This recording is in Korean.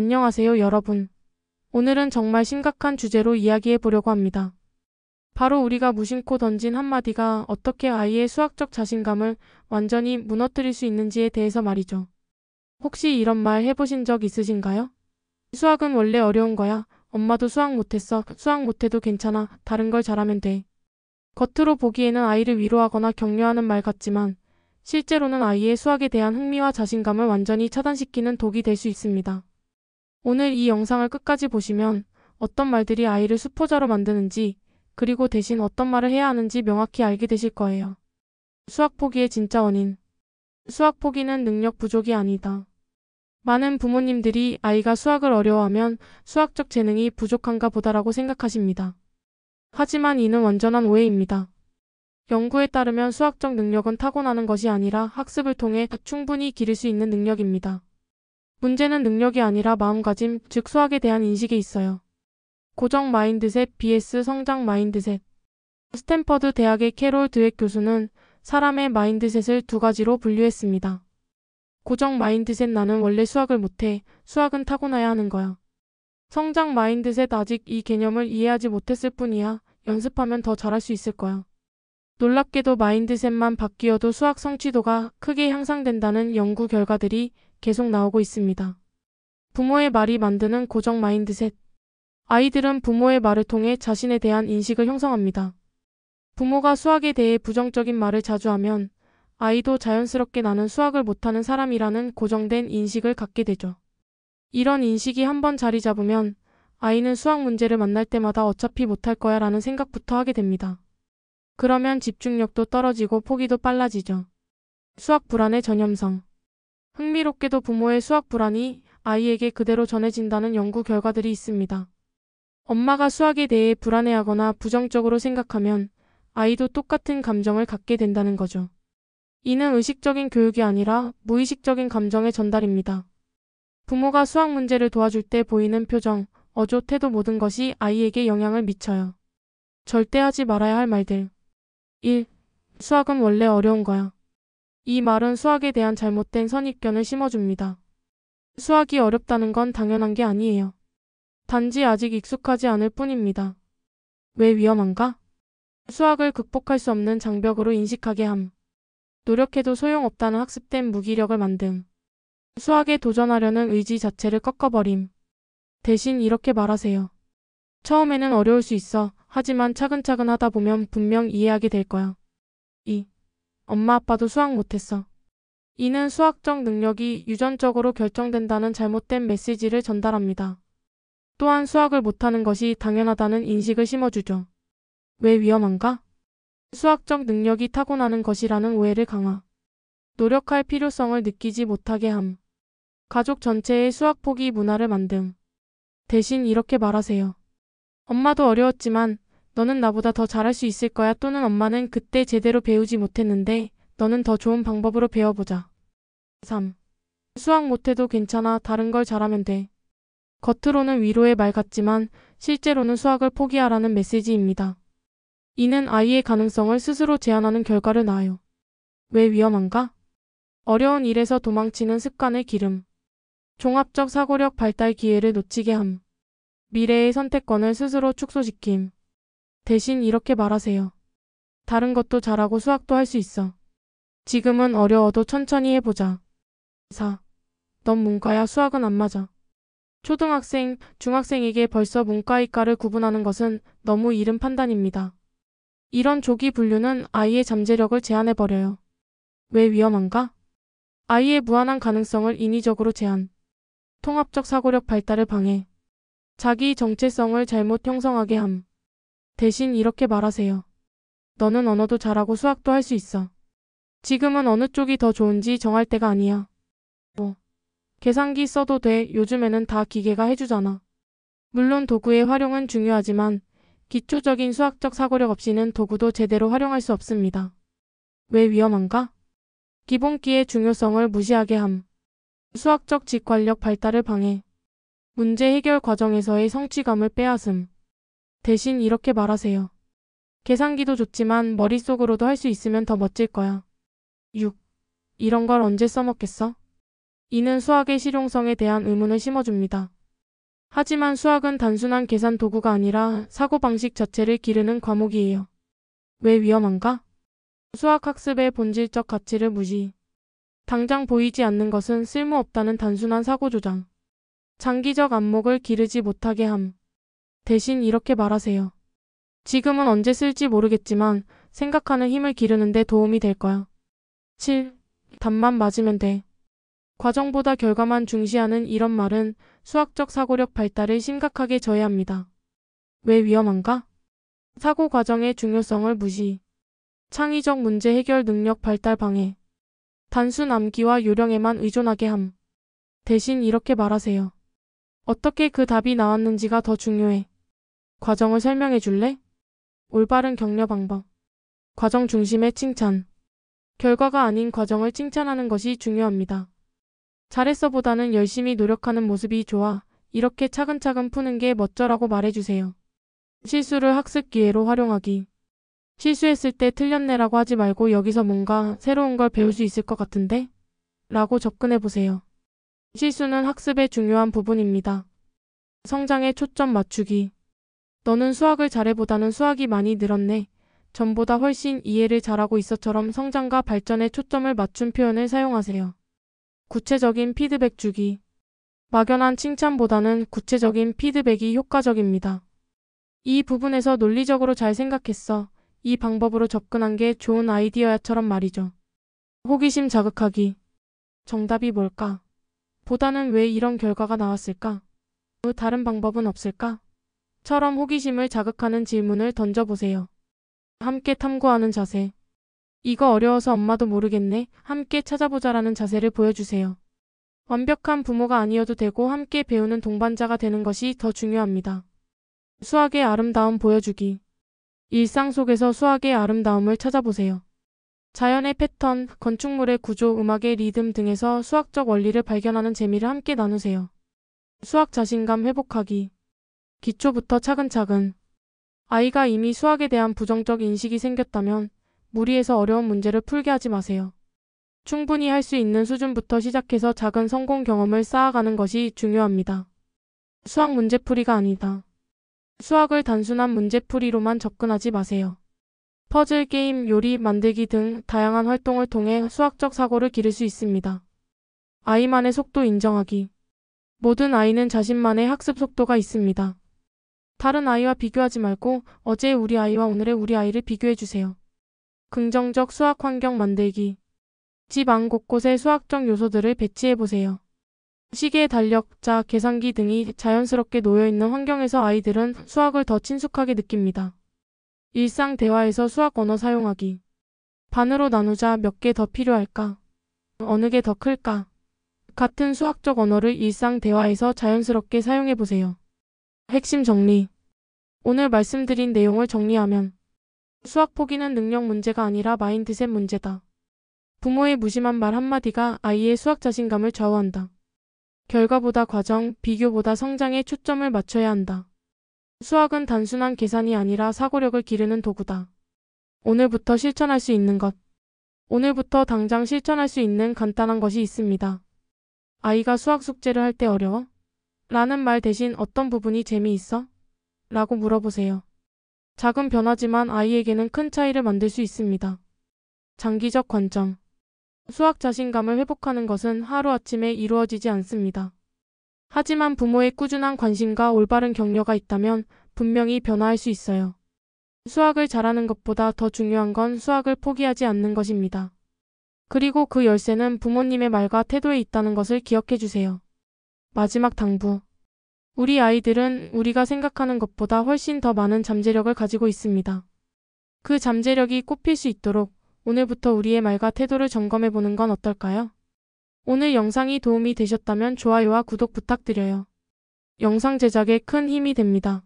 안녕하세요, 여러분. 오늘은 정말 심각한 주제로 이야기해 보려고 합니다. 바로 우리가 무심코 던진 한마디가 어떻게 아이의 수학적 자신감을 완전히 무너뜨릴 수 있는지에 대해서 말이죠. 혹시 이런 말 해보신 적 있으신가요? 수학은 원래 어려운 거야. 엄마도 수학 못했어. 수학 못해도 괜찮아. 다른 걸 잘하면 돼. 겉으로 보기에는 아이를 위로하거나 격려하는 말 같지만 실제로는 아이의 수학에 대한 흥미와 자신감을 완전히 차단시키는 독이 될 수 있습니다. 오늘 이 영상을 끝까지 보시면 어떤 말들이 아이를 수포자로 만드는지, 그리고 대신 어떤 말을 해야 하는지 명확히 알게 되실 거예요. 수학 포기의 진짜 원인. 수학 포기는 능력 부족이 아니다. 많은 부모님들이 아이가 수학을 어려워하면 수학적 재능이 부족한가 보다라고 생각하십니다. 하지만 이는 완전한 오해입니다. 연구에 따르면 수학적 능력은 타고나는 것이 아니라 학습을 통해 충분히 기를 수 있는 능력입니다. 문제는 능력이 아니라 마음가짐, 즉 수학에 대한 인식에 있어요. 고정 마인드셋 vs 성장 마인드셋. 스탠퍼드 대학의 캐롤 드웩 교수는 사람의 마인드셋을 두 가지로 분류했습니다. 고정 마인드셋 나는 원래 수학을 못해, 수학은 타고나야 하는 거야. 성장 마인드셋 아직 이 개념을 이해하지 못했을 뿐이야. 연습하면 더 잘할 수 있을 거야. 놀랍게도 마인드셋만 바뀌어도 수학 성취도가 크게 향상된다는 연구 결과들이 계속 나오고 있습니다. 부모의 말이 만드는 고정 마인드셋. 아이들은 부모의 말을 통해 자신에 대한 인식을 형성합니다. 부모가 수학에 대해 부정적인 말을 자주 하면 아이도 자연스럽게 나는 수학을 못하는 사람이라는 고정된 인식을 갖게 되죠. 이런 인식이 한번 자리 잡으면 아이는 수학 문제를 만날 때마다 어차피 못할 거야 라는 생각부터 하게 됩니다. 그러면 집중력도 떨어지고 포기도 빨라지죠. 수학 불안의 전염성. 흥미롭게도 부모의 수학 불안이 아이에게 그대로 전해진다는 연구 결과들이 있습니다. 엄마가 수학에 대해 불안해하거나 부정적으로 생각하면 아이도 똑같은 감정을 갖게 된다는 거죠. 이는 의식적인 교육이 아니라 무의식적인 감정의 전달입니다. 부모가 수학 문제를 도와줄 때 보이는 표정, 어조, 태도 모든 것이 아이에게 영향을 미쳐요. 절대 하지 말아야 할 말들. 1. 수학은 원래 어려운 거야. 이 말은 수학에 대한 잘못된 선입견을 심어줍니다. 수학이 어렵다는 건 당연한 게 아니에요. 단지 아직 익숙하지 않을 뿐입니다. 왜 위험한가? 수학을 극복할 수 없는 장벽으로 인식하게 함. 노력해도 소용없다는 학습된 무기력을 만듦. 수학에 도전하려는 의지 자체를 꺾어버림. 대신 이렇게 말하세요. 처음에는 어려울 수 있어. 하지만 차근차근 하다 보면 분명 이해하게 될 거야. 2. 엄마 아빠도 수학 못했어. 이는 수학적 능력이 유전적으로 결정된다는 잘못된 메시지를 전달합니다. 또한 수학을 못하는 것이 당연하다는 인식을 심어주죠. 왜 위험한가? 수학적 능력이 타고나는 것이라는 오해를 강화. 노력할 필요성을 느끼지 못하게 함. 가족 전체의 수학 포기 문화를 만듦. 대신 이렇게 말하세요. 엄마도 어려웠지만 너는 나보다 더 잘할 수 있을 거야. 또는 엄마는 그때 제대로 배우지 못했는데 너는 더 좋은 방법으로 배워보자. 3. 수학 못해도 괜찮아. 다른 걸 잘하면 돼. 겉으로는 위로의 말 같지만 실제로는 수학을 포기하라는 메시지입니다. 이는 아이의 가능성을 스스로 제한하는 결과를 낳아요. 왜 위험한가? 어려운 일에서 도망치는 습관을 기름. 종합적 사고력 발달 기회를 놓치게 함. 미래의 선택권을 스스로 축소시킴. 대신 이렇게 말하세요. 다른 것도 잘하고 수학도 할 수 있어. 지금은 어려워도 천천히 해보자. 4. 넌 문과야. 수학은 안 맞아. 초등학생, 중학생에게 벌써 문과이과를 구분하는 것은 너무 이른 판단입니다. 이런 조기 분류는 아이의 잠재력을 제한해버려요. 왜 위험한가? 아이의 무한한 가능성을 인위적으로 제한. 통합적 사고력 발달을 방해. 자기 정체성을 잘못 형성하게 함. 대신 이렇게 말하세요. 너는 언어도 잘하고 수학도 할 수 있어. 지금은 어느 쪽이 더 좋은지 정할 때가 아니야. 5. 계산기 써도 돼. 요즘에는 다 기계가 해주잖아. 물론 도구의 활용은 중요하지만 기초적인 수학적 사고력 없이는 도구도 제대로 활용할 수 없습니다. 왜 위험한가? 기본기의 중요성을 무시하게 함. 수학적 직관력 발달을 방해. 문제 해결 과정에서의 성취감을 빼앗음. 대신 이렇게 말하세요. 계산기도 좋지만 머릿속으로도 할 수 있으면 더 멋질 거야. 6. 이런 걸 언제 써먹겠어? 이는 수학의 실용성에 대한 의문을 심어줍니다. 하지만 수학은 단순한 계산 도구가 아니라 사고방식 자체를 기르는 과목이에요. 왜 위험한가? 수학 학습의 본질적 가치를 무시. 당장 보이지 않는 것은 쓸모없다는 단순한 사고조장. 장기적 안목을 기르지 못하게 함. 대신 이렇게 말하세요. 지금은 언제 쓸지 모르겠지만 생각하는 힘을 기르는 데 도움이 될 거야. 7. 답만 맞으면 돼. 과정보다 결과만 중시하는 이런 말은 수학적 사고력 발달을 심각하게 저해합니다. 왜 위험한가? 사고 과정의 중요성을 무시. 창의적 문제 해결 능력 발달 방해. 단순 암기와 요령에만 의존하게 함. 대신 이렇게 말하세요. 어떻게 그 답이 나왔는지가 더 중요해. 과정을 설명해 줄래? 올바른 격려 방법. 과정 중심의 칭찬. 결과가 아닌 과정을 칭찬하는 것이 중요합니다. 잘했어보다는 열심히 노력하는 모습이 좋아. 이렇게 차근차근 푸는 게 멋져라고 말해주세요. 실수를 학습 기회로 활용하기. 실수했을 때 틀렸네라고 하지 말고 여기서 뭔가 새로운 걸 배울 수 있을 것 같은데? 라고 접근해보세요. 실수는 학습의 중요한 부분입니다. 성장에 초점 맞추기. 너는 수학을 잘해보다는 수학이 많이 늘었네. 전보다 훨씬 이해를 잘하고 있어처럼 성장과 발전에 초점을 맞춘 표현을 사용하세요. 구체적인 피드백 주기. 막연한 칭찬보다는 구체적인 피드백이 효과적입니다. 이 부분에서 논리적으로 잘 생각했어. 이 방법으로 접근한 게 좋은 아이디어야처럼 말이죠. 호기심 자극하기. 정답이 뭘까? 보다는 왜 이런 결과가 나왔을까? 다른 방법은 없을까? 처럼 호기심을 자극하는 질문을 던져보세요. 함께 탐구하는 자세. 이거 어려워서 엄마도 모르겠네. 함께 찾아보자라는 자세를 보여주세요. 완벽한 부모가 아니어도 되고 함께 배우는 동반자가 되는 것이 더 중요합니다. 수학의 아름다움 보여주기. 일상 속에서 수학의 아름다움을 찾아보세요. 자연의 패턴, 건축물의 구조, 음악의 리듬 등에서 수학적 원리를 발견하는 재미를 함께 나누세요. 수학 자신감 회복하기. 기초부터 차근차근. 아이가 이미 수학에 대한 부정적 인식이 생겼다면 무리해서 어려운 문제를 풀게 하지 마세요. 충분히 할 수 있는 수준부터 시작해서 작은 성공 경험을 쌓아가는 것이 중요합니다. 수학 문제풀이가 아니다. 수학을 단순한 문제풀이로만 접근하지 마세요. 퍼즐, 게임, 요리, 만들기 등 다양한 활동을 통해 수학적 사고를 기를 수 있습니다. 아이만의 속도 인정하기. 모든 아이는 자신만의 학습 속도가 있습니다. 다른 아이와 비교하지 말고 어제의 우리 아이와 오늘의 우리 아이를 비교해주세요. 긍정적 수학 환경 만들기. 집 안 곳곳에 수학적 요소들을 배치해보세요. 시계, 달력자, 계산기 등이 자연스럽게 놓여있는 환경에서 아이들은 수학을 더 친숙하게 느낍니다. 일상 대화에서 수학 언어 사용하기. 반으로 나누자. 몇 개 더 필요할까? 어느 게 더 클까? 같은 수학적 언어를 일상 대화에서 자연스럽게 사용해보세요. 핵심 정리. 오늘 말씀드린 내용을 정리하면 수학 포기는 능력 문제가 아니라 마인드셋 문제다. 부모의 무심한 말 한마디가 아이의 수학 자신감을 좌우한다. 결과보다 과정, 비교보다 성장에 초점을 맞춰야 한다. 수학은 단순한 계산이 아니라 사고력을 기르는 도구다. 오늘부터 실천할 수 있는 것. 오늘부터 당장 실천할 수 있는 간단한 것이 있습니다. 아이가 수학 숙제를 할 때 어려워? 라는 말 대신 어떤 부분이 재미있어? 라고 물어보세요. 작은 변화지만 아이에게는 큰 차이를 만들 수 있습니다. 장기적 관점. 수학 자신감을 회복하는 것은 하루아침에 이루어지지 않습니다. 하지만 부모의 꾸준한 관심과 올바른 격려가 있다면 분명히 변화할 수 있어요. 수학을 잘하는 것보다 더 중요한 건 수학을 포기하지 않는 것입니다. 그리고 그 열쇠는 부모님의 말과 태도에 있다는 것을 기억해 주세요. 마지막 당부. 우리 아이들은 우리가 생각하는 것보다 훨씬 더 많은 잠재력을 가지고 있습니다. 그 잠재력이 꽃필 수 있도록 오늘부터 우리의 말과 태도를 점검해 보는 건 어떨까요? 오늘 영상이 도움이 되셨다면 좋아요와 구독 부탁드려요. 영상 제작에 큰 힘이 됩니다.